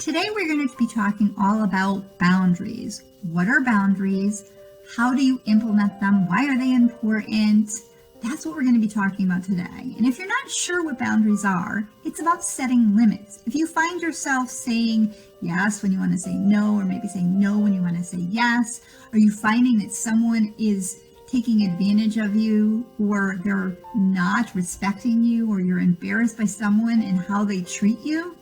Today we're going to be talking all about boundaries. What are boundaries? How do you implement them? Why are they important? That's what we're going to be talking about today. And if you're not sure what boundaries are, it's about setting limits. If you find yourself saying yes when you want to say no, or maybe saying no when you want to say yes, are you finding that someone is taking advantage of you, or they're not respecting you, or you're embarrassed by someone and how they treat you?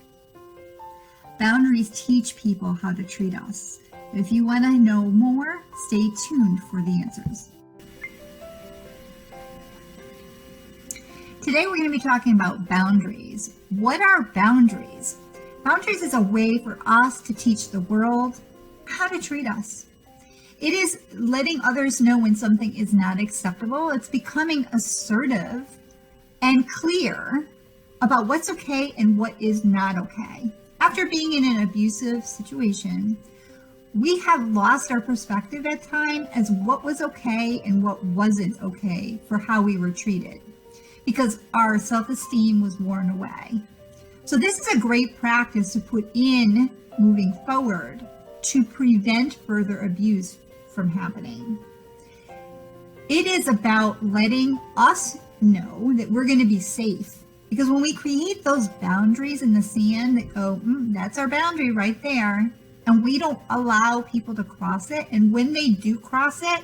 Boundaries teach people how to treat us. If you want to know more, stay tuned for the answers. Today we're going to be talking about boundaries. What are boundaries? Boundaries is a way for us to teach the world how to treat us. It is letting others know when something is not acceptable. It's becoming assertive and clear about what's okay and what is not okay. After being in an abusive situation, we have lost our perspective at times as what was okay and what wasn't okay for how we were treated, because our self-esteem was worn away. So this is a great practice to put in moving forward to prevent further abuse from happening. It is about letting us know that we're going to be safe. Because when we create those boundaries in the sand that go, that's our boundary right there, and we don't allow people to cross it, and when they do cross it,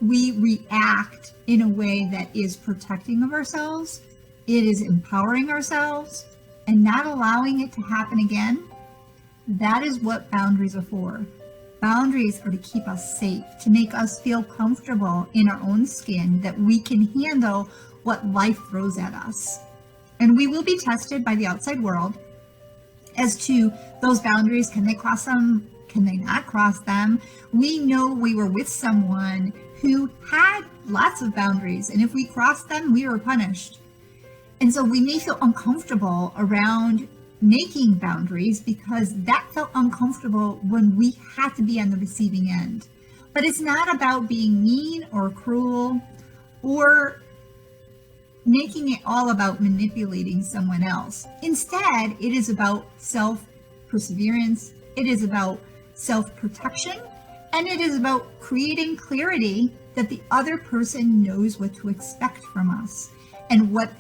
we react in a way that is protecting of ourselves, it is empowering ourselves, and not allowing it to happen again. That is what boundaries are for. Boundaries are to keep us safe, to make us feel comfortable in our own skin, that we can handle what life throws at us. And we will be tested by the outside world as to those boundaries. Can they cross them? Can they not cross them? We know we were with someone who had lots of boundaries, and if we crossed them, we were punished. And so we may feel uncomfortable around making boundaries because that felt uncomfortable when we had to be on the receiving end. But it's not about being mean or cruel or making it all about manipulating someone else. Instead, it is about self-perseverance, it is about self-protection, and it is about creating clarity that the other person knows what to expect from us and what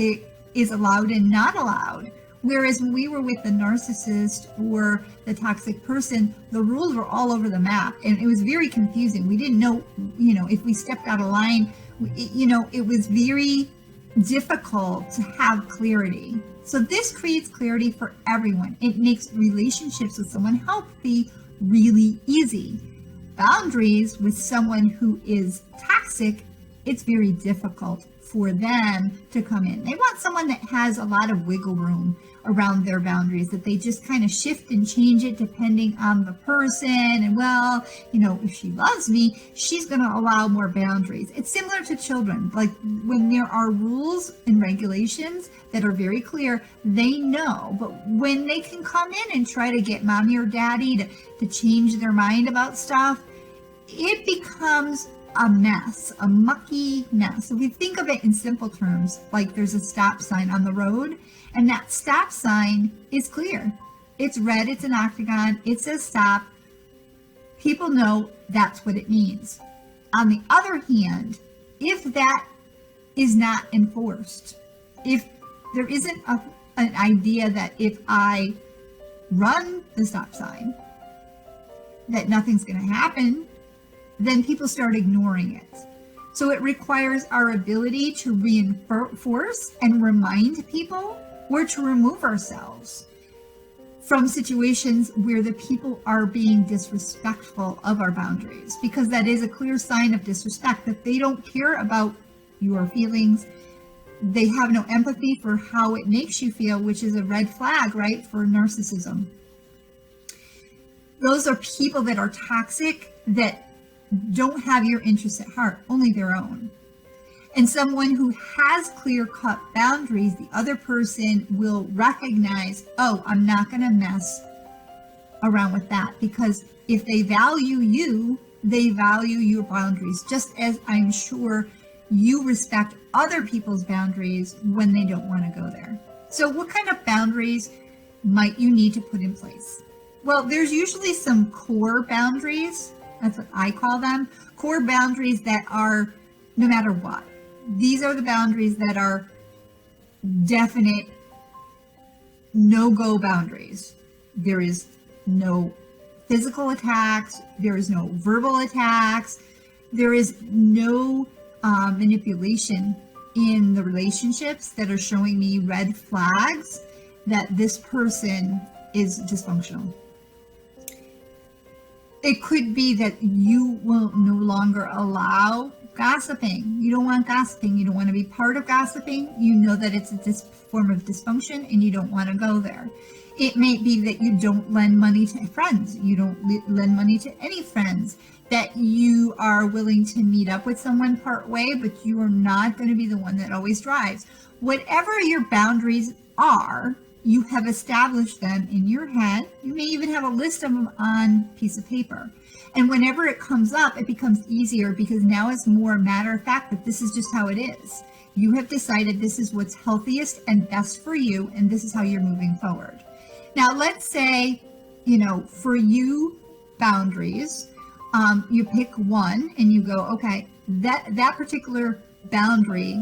is allowed and not allowed. Whereas when we were with the narcissist or the toxic person, the rules were all over the map, and it was very confusing. We didn't know, if we stepped out of line, it was very difficult to have clarity. So this creates clarity for everyone. It makes relationships with someone healthy really easy. Boundaries with someone who is toxic, it's very difficult for them to come in. They want someone that has a lot of wiggle room around their boundaries, that they just kind of shift and change it depending on the person. And if she loves me, she's going to allow more boundaries. It's similar to children. Like when there are rules and regulations that are very clear, they know. But when they can come in and try to get mommy or daddy to change their mind about stuff, it becomes a mess, a mucky mess. So we think of it in simple terms, like there's a stop sign on the road, and that stop sign is clear. It's red, it's an octagon, it says stop. People know that's what it means. On the other hand, if that is not enforced, if there isn't an idea that if I run the stop sign, that nothing's going to happen, then people start ignoring it. So it requires our ability to reinforce and remind people or to remove ourselves from situations where the people are being disrespectful of our boundaries, because that is a clear sign of disrespect, that they don't care about your feelings. They have no empathy for how it makes you feel, which is a red flag, right, for narcissism. Those are people that are toxic, that don't have your interests at heart, only their own. And someone who has clear-cut boundaries, the other person will recognize, oh, I'm not going to mess around with that, because if they value you, they value your boundaries, just as I'm sure you respect other people's boundaries when they don't want to go there. So what kind of boundaries might you need to put in place? Well, there's usually some core boundaries. That's what I call them. Core boundaries that are no matter what. These are the boundaries that are definite no-go boundaries. There is no physical attacks. There is no verbal attacks. There is no manipulation in the relationships that are showing me red flags that this person is dysfunctional. It could be that you will no longer allow gossiping. You don't want gossiping. You don't want to be part of gossiping. You know that it's a form of dysfunction and you don't want to go there. It may be that you don't lend money to friends. You don't lend money to any friends. That you are willing to meet up with someone part way, but you are not going to be the one that always drives. Whatever your boundaries are, you have established them in your head. You may even have a list of them on a piece of paper. And whenever it comes up, it becomes easier because now it's more matter of fact that this is just how it is. You have decided this is what's healthiest and best for you, and this is how you're moving forward. Now, let's say, for you, boundaries, you pick one and you go, okay, that particular boundary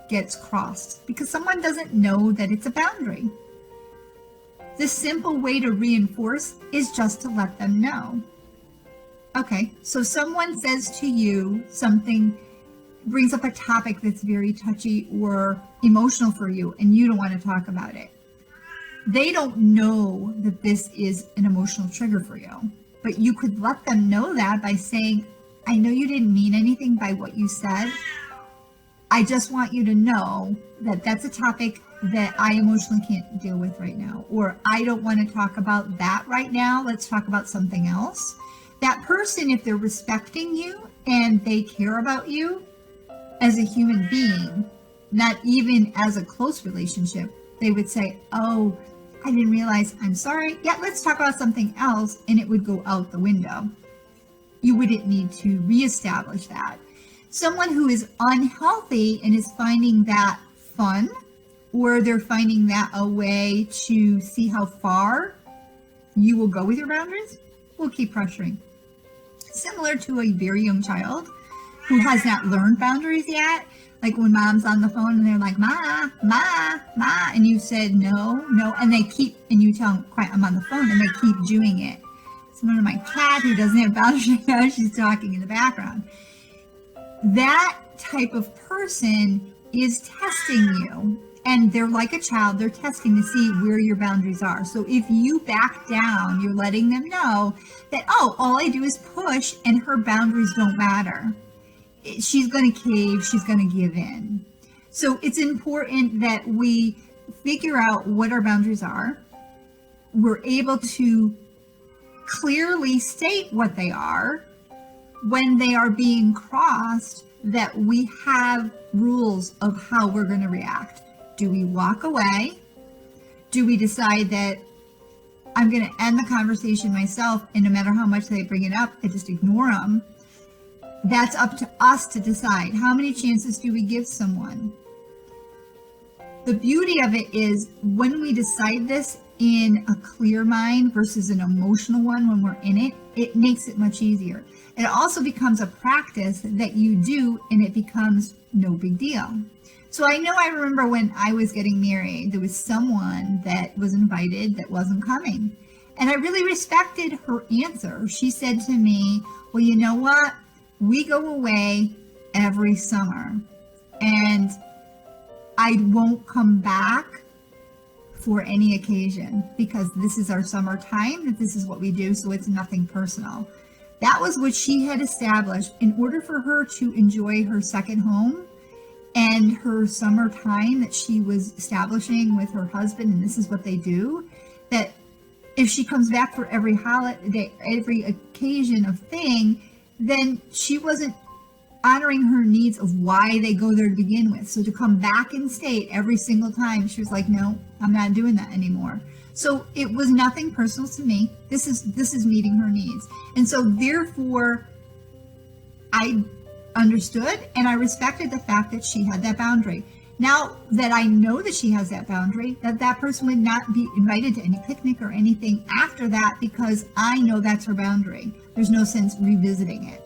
gets crossed because someone doesn't know that it's a boundary. The simple way to reinforce is just to let them know. Okay, so someone says to you something, brings up a topic that's very touchy or emotional for you, and you don't want to talk about it. They don't know that this is an emotional trigger for you, but you could let them know that by saying, I know you didn't mean anything by what you said. I just want you to know that that's a topic that I emotionally can't deal with right now, or I don't want to talk about that right now. Let's talk about something else. That person, if they're respecting you and they care about you as a human being, not even as a close relationship, they would say, oh, I didn't realize, I'm sorry. Yeah, let's talk about something else. And it would go out the window. You wouldn't need to reestablish that. Someone who is unhealthy and is finding that fun, or they're finding that a way to see how far you will go with your boundaries, will keep pressuring. Similar to a very young child who has not learned boundaries yet, like when mom's on the phone and they're like, ma, and you said no, and they keep, and you tell them, quiet, I'm on the phone, and they keep doing it. Someone of my cat who doesn't have boundaries now, she's talking in the background. That type of person is testing you, and they're like a child. They're testing to see where your boundaries are. So if you back down, you're letting them know that, oh, all I do is push and her boundaries don't matter. She's going to cave. She's going to give in. So it's important that we figure out what our boundaries are. We're able to clearly state what they are. When they are being crossed, that we have rules of how we're going to react. Do we walk away? Do we decide that I'm going to end the conversation myself, and no matter how much they bring it up, I just ignore them? That's up to us to decide. How many chances do we give someone? The beauty of it is when we decide this in a clear mind versus an emotional one when we're in it, it makes it much easier. It also becomes a practice that you do, and it becomes no big deal. So I remember when I was getting married, there was someone that was invited that wasn't coming. And I really respected her answer. She said to me, well, you know what? We go away every summer, and I won't come back for any occasion because this is our summertime, that this is what we do, so it's nothing personal. That was what she had established in order for her to enjoy her second home and her summertime that she was establishing with her husband, and this is what they do, that if she comes back for every holiday, every occasion of thing, then she wasn't honoring her needs of why they go there to begin with. So to come back in state every single time, she was like, no, I'm not doing that anymore. So it was nothing personal to me. This is meeting her needs. And so therefore, I understood and I respected the fact that she had that boundary. Now that I know that she has that boundary, that person would not be invited to any picnic or anything after that, because I know that's her boundary. There's no sense revisiting it.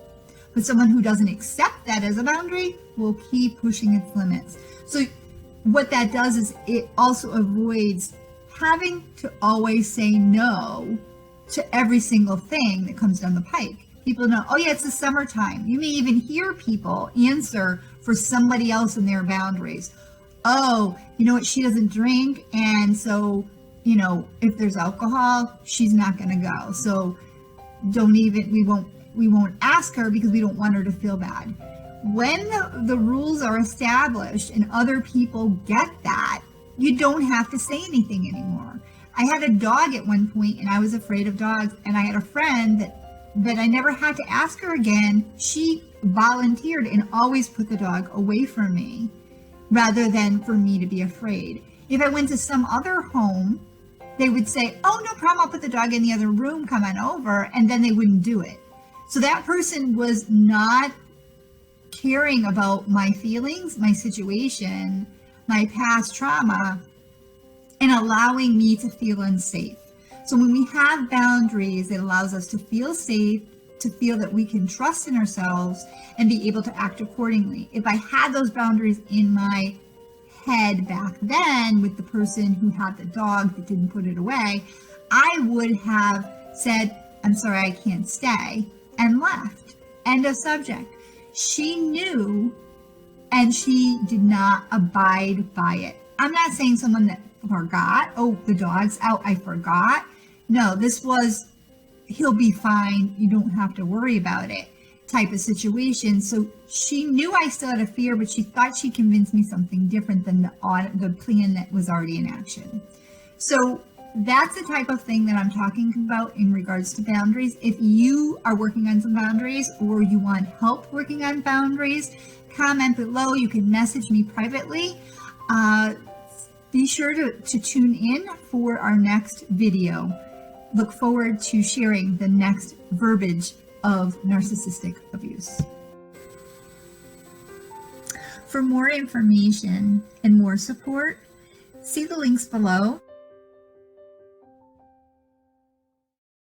But someone who doesn't accept that as a boundary will keep pushing its limits. So what that does is it also avoids having to always say no to every single thing that comes down the pike. People know, oh yeah, it's the summertime. You may even hear people answer for somebody else in their boundaries. Oh, you know what, she doesn't drink, and so, you know, if there's alcohol, she's not going to go. So we won't ask her because we don't want her to feel bad. When the rules are established and other people get that, you don't have to say anything anymore. I had a dog at one point and I was afraid of dogs, and I had a friend that I never had to ask her again. She volunteered and always put the dog away from me rather than for me to be afraid. If I went to some other home, they would say, oh, no problem, I'll put the dog in the other room, come on over, and then they wouldn't do it. So that person was not caring about my feelings, my situation, my past trauma, and allowing me to feel unsafe. So when we have boundaries, it allows us to feel safe, to feel that we can trust in ourselves and be able to act accordingly. If I had those boundaries in my head back then with the person who had the dog that didn't put it away, I would have said, I'm sorry, I can't stay, and left. End of subject. She knew, and she did not abide by it. I'm not saying someone that forgot, oh, the dog's out, I forgot. No, this was, he'll be fine, you don't have to worry about it type of situation. So she knew I still had a fear, but she thought she convinced me something different than the plan that was already in action. So that's the type of thing that I'm talking about in regards to boundaries. If you are working on some boundaries or you want help working on boundaries, comment below. You can message me privately. Be sure to tune in for our next video. Look forward to sharing the next verbiage of narcissistic abuse. For more information and more support, see the links below.